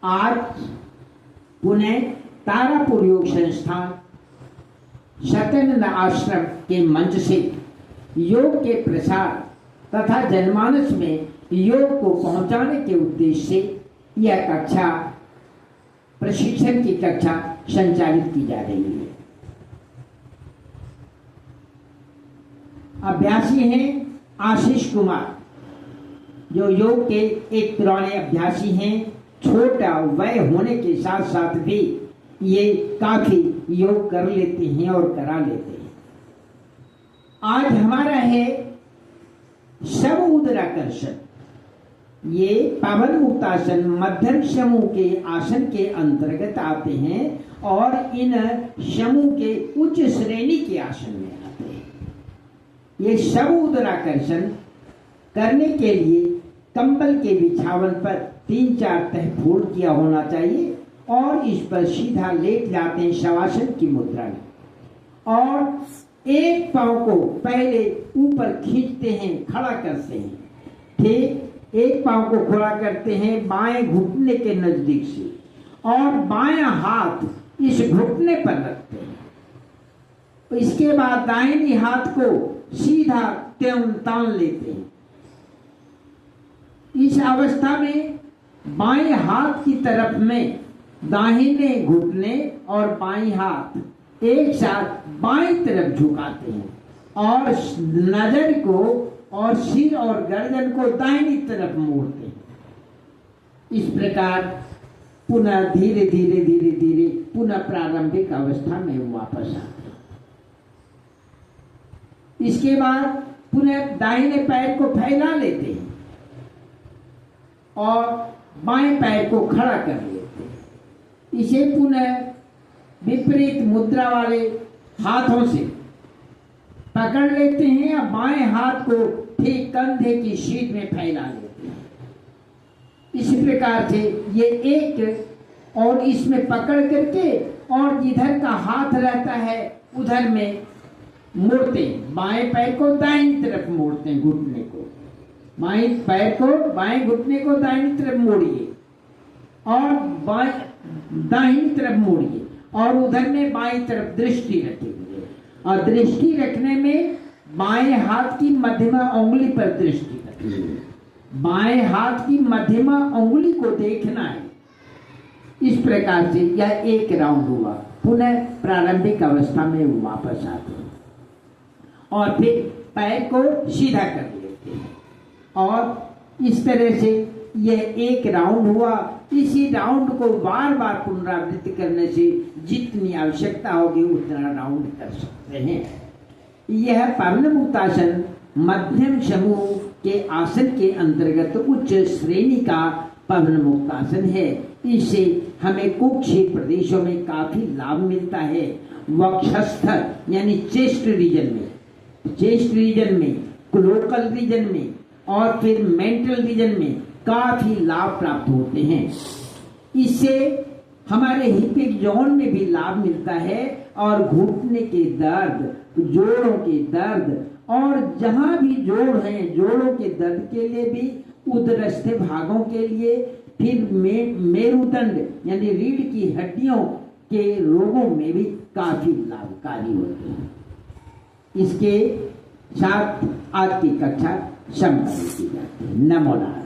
आज पुणे तारापुर योग संस्थान सत्यानंद आश्रम के मंच से योग के प्रसार तथा जनमानस में योग को पहुंचाने के उद्देश्य से यह कक्षा प्रशिक्षण की कक्षा संचालित की जा रही है। अभ्यासी हैं आशीष कुमार, जो योग के एक पुराने अभ्यासी हैं। छोटा वय होने के साथ साथ भी ये काफी योग कर लेते हैं और करा लेते हैं। आज हमारा है शव उदराकर्षण। ये पावन मुक्तासन मध्यम समूह के आसन के अंतर्गत आते हैं और इन समूह के उच्च श्रेणी के आसन में आते हैं। ये शव उदराकर्षण करने के लिए कंबल के बिछावन पर 3-4 तह फोल्ड किया होना चाहिए और इस पर सीधा लेट जाते हैं शवासन की मुद्रा में, और एक पांव को पहले ऊपर खींचते हैं, खड़ा करते हैं। ठीक एक पांव को खड़ा करते हैं बाएं घुटने के नजदीक से और बायां हाथ इस घुटने पर रखते हैं। इसके बाद दाहिनी हाथ को सीधा तान लेते हैं। इस अवस्था में बाएं हाथ की तरफ में दाहिने घुटने और बाएं हाथ एक साथ बाएं तरफ झुकाते हैं और नजर को और सिर और गर्दन को दाहिनी तरफ मोड़ते हैं। इस प्रकार पुनः धीरे धीरे धीरे धीरे पुनः प्रारंभिक अवस्था में वापस आते हैं। इसके बाद पुनः दाहिने पैर को फैला लेते हैं और बाएं पैर को खड़ा कर लेते हैं। इसे पुनः विपरीत मुद्रा वाले हाथों से पकड़ लेते हैं और बाएं हाथ को ठीक कंधे की सीध में फैला लेते हैं। इसी प्रकार से ये एक और इसमें पकड़ करके और जिधर का हाथ रहता है उधर में मोड़ते हैं। बाएं पैर को दाहिनी तरफ मोड़ते हैं, घुटने को बाएं पैर को बाएं घुटने को दाहिनी तरफ मोड़िए और दाहिनी तरफ मोड़िए और उधर में बाएं तरफ दृष्टि रखेंगे। और दृष्टि रखने में बाएं हाथ की मध्यमा उंगली पर दृष्टि रखेंगे। बाएं हाथ की मध्यमा उंगली को देखना है। इस प्रकार से यह एक राउंड हुआ। पुनः प्रारंभिक अवस्था में वापस आते हैं और फिर पैर को सीधा कर लेते हैं और इस तरह से यह एक राउंड हुआ। इसी राउंड को बार बार पुनरावृत्ति करने से जितनी आवश्यकता होगी उतना राउंड कर सकते हैं। यह पावन मुक्तासन मध्यम समूह के आसन के अंतर्गत उच्च श्रेणी का पावन मुक्तासन है। इससे हमें कुक्षेत्र प्रदेशों में काफी लाभ मिलता है। वक्षस्थ यानी चेस्ट रीजन में, क्लोकल रीजन में और फिर मेंटल रीजन में काफी लाभ प्राप्त होते हैं। इससे हमारे हिपिक जोन में भी लाभ मिलता है और घुटने के दर्द, जोड़ों के दर्द और जहां भी जोड़ हैं जोड़ों के दर्द के लिए भी, उदरस्थ भागों के लिए, फिर मेरुदंड यानी रीढ़ की हड्डियों के रोगों में भी काफी लाभकारी होते हैं। इसके साथ आज की कक्षा संपन्न की जाती है। नमो नारायण।